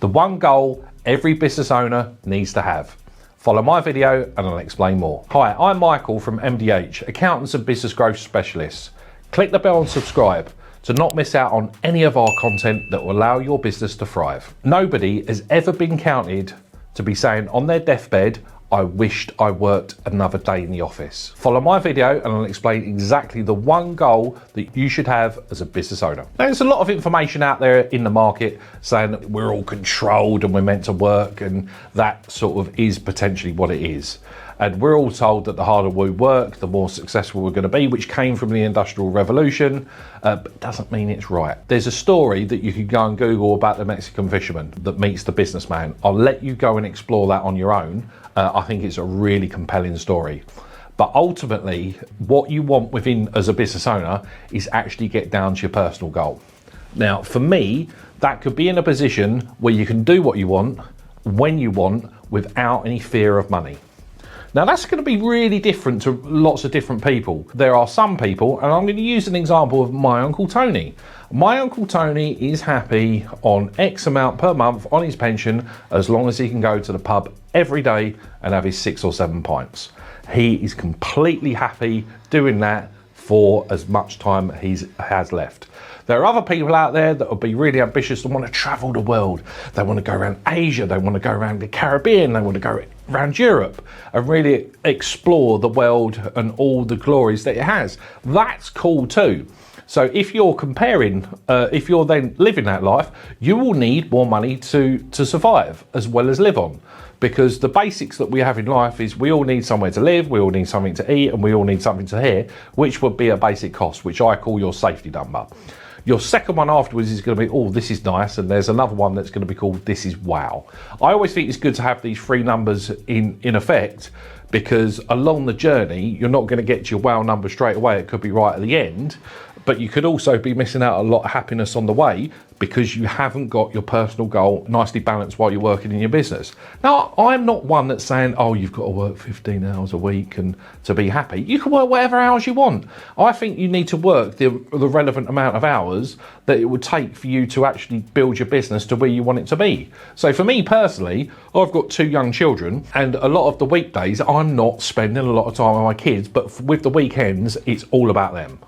The one goal every business owner needs to have. Follow my video and I'll explain more. Hi, I'm Michael from MDH Accountants and Business Growth Specialists. Click the bell and subscribe to not miss out on any of our content that will allow your business to thrive. Nobody has ever been counted to be saying on their deathbed, I wished I worked another day in the office. Follow my video and I'll explain exactly the one goal that you should have as a business owner. Now, there's a lot of information out there in the market saying that we're all controlled and we're meant to work, and that sort of is potentially what it is. And we're all told that the harder we work, the more successful we're going to be, which came from the Industrial Revolution, but doesn't mean it's right. There's a story that you can go and Google about the Mexican fisherman that meets the businessman. I'll let you go and explore that on your own. I think it's a really compelling story. But ultimately, what you want within as a business owner is actually get down to your personal goal. Now, for me, that could be in a position where you can do what you want, when you want, without any fear of money. Now, that's going to be really different to lots of different people. There are some people, and I'm going to use an example of my Uncle Tony. My Uncle Tony is happy on X amount per month on his pension as long as he can go to the pub every day and have his 6 or 7 pints. He is completely happy doing that for as much time he has left. There are other people out there that will be really ambitious and want to travel the world. They want to go around Asia, they want to go around the Caribbean, they want to go around Europe and really explore the world and all the glories that it has. That's cool too. So if you're comparing, if you're then living that life, you will need more money to survive as well as live on. Because the basics that we have in life is we all need somewhere to live, we all need something to eat, and we all need something to hear, which would be a basic cost, which I call your safety number. Your second one afterwards is going to be, oh, this is nice, and there's another one that's going to be called, this is wow. I always think it's good to have these three numbers in effect, because along the journey, you're not going to get to your wow number straight away. It could be right at the end, but you could also be missing out a lot of happiness on the way because you haven't got your personal goal nicely balanced while you're working in your business. Now, I'm not one that's saying, oh, you've got to work 15 hours a week and to be happy. You can work whatever hours you want. I think you need to work the relevant amount of hours that it would take for you to actually build your business to where you want it to be. So for me personally, I've got 2 young children, and a lot of the weekdays I'm not spending a lot of time with my kids, but with the weekends, it's all about them.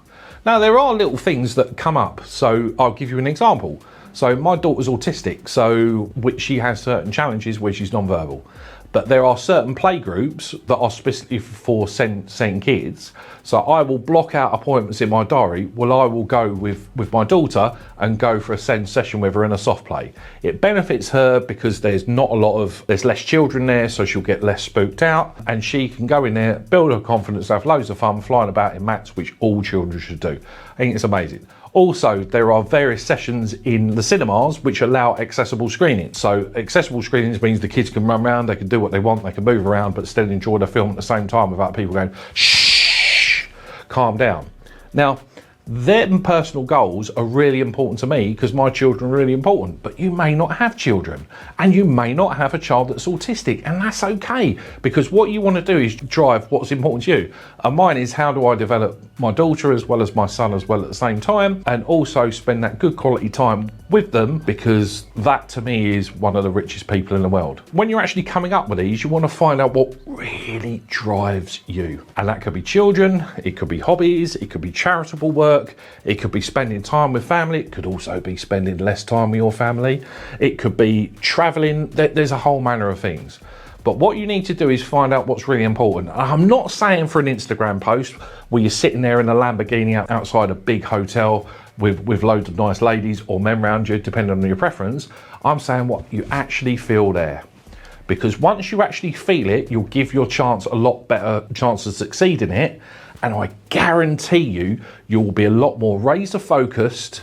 Now, there are little things that come up, so I'll give you an example. So my daughter's autistic, which she has certain challenges where she's non-verbal. But there are certain play groups that are specifically for SEND kids. So I will block out appointments in my diary. Well, I will go with my daughter and go for a SEND session with her in a soft play. It benefits her because there's less children there, so she'll get less spooked out, and she can go in there, build her confidence, have loads of fun flying about in mats, which all children should do. I think it's amazing. Also, there are various sessions in the cinemas which allow accessible screening. So accessible screenings means the kids can run around, they can do what they want, they can move around, but still enjoy the film at the same time without people going, shh, calm down. Now, them personal goals are really important to me because my children are really important, but you may not have children and you may not have a child that's autistic, and that's okay, because what you want to do is drive what's important to you. And mine is, how do I develop my daughter as well as my son as well at the same time, and also spend that good quality time with them, because that to me is one of the richest people in the world. When you're actually coming up with these, you want to find out what really drives you, and that could be children, it could be hobbies, it could be charitable work, it could be spending time with family, it could also be spending less time with your family, it could be traveling. There's a whole manner of things. But what you need to do is find out what's really important. I'm not saying for an Instagram post where you're sitting there in a Lamborghini outside a big hotel with loads of nice ladies or men around you, depending on your preference. I'm saying what you actually feel there. Because once you actually feel it, you'll give your chance a lot better chance to succeed in it. And I guarantee you will be a lot more razor focused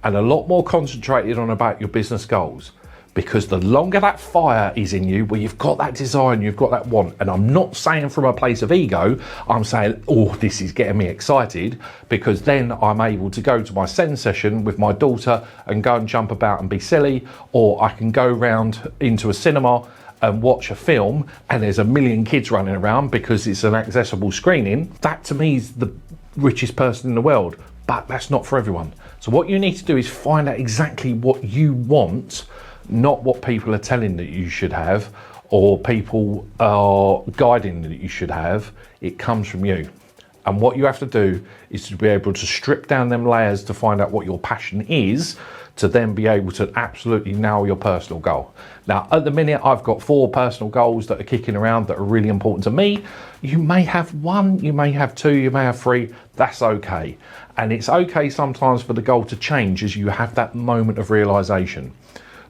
and a lot more concentrated on about your business goals. Because the longer that fire is in you, where you've got that desire and you've got that want, and I'm not saying from a place of ego, I'm saying, oh, this is getting me excited, because then I'm able to go to my SEND session with my daughter and go and jump about and be silly, or I can go round into a cinema and watch a film and there's a million kids running around because it's an accessible screening. That to me is the richest person in the world, but that's not for everyone. So what you need to do is find out exactly what you want not what people are telling that you should have or people are guiding that you should have. It comes from you. And what you have to do is to be able to strip down them layers to find out what your passion is, to then be able to absolutely nail your personal goal. Now, at the minute, I've got 4 personal goals that are kicking around that are really important to me. You may have 1, you may have 2, you may have 3, that's okay. And it's okay sometimes for the goal to change as you have that moment of realization.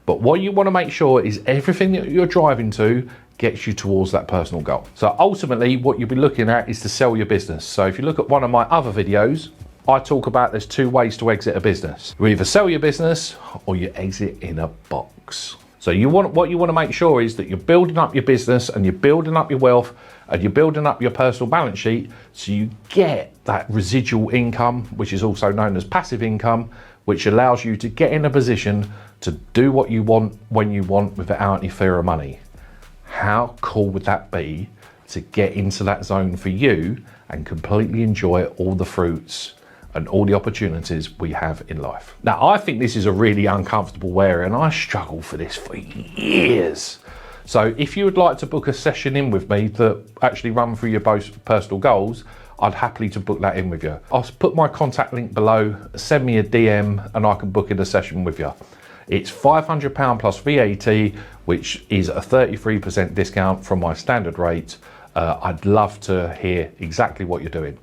But what you want to make sure is everything that you're driving to gets you towards that personal goal. So ultimately, what you'll be looking at is to sell your business. So if you look at one of my other videos, I talk about there's 2 ways to exit a business. You either sell your business or you exit in a box. So what you want to make sure is that you're building up your business and you're building up your wealth and you're building up your personal balance sheet so you get that residual income, which is also known as passive income, which allows you to get in a position to do what you want when you want without any fear of money. How cool would that be to get into that zone for you and completely enjoy all the fruits and all the opportunities we have in life? Now, I think this is a really uncomfortable area and I struggled for this for years. So if you would like to book a session in with me to actually run through your personal goals, I'd happily to book that in with you. I'll put my contact link below, send me a DM and I can book in a session with you. It's £500 plus VAT, which is a 33% discount from my standard rate. I'd love to hear exactly what you're doing.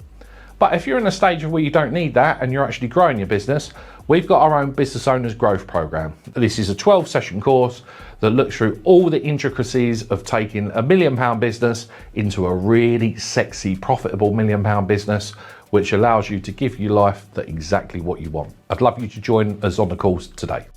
But if you're in a stage of where you don't need that and you're actually growing your business, we've got our own Business Owners Growth Program. This is a 12-session course that looks through all the intricacies of taking a £1 million business into a really sexy, profitable £1 million business, which allows you to give your life exactly what you want. I'd love you to join us on the course today.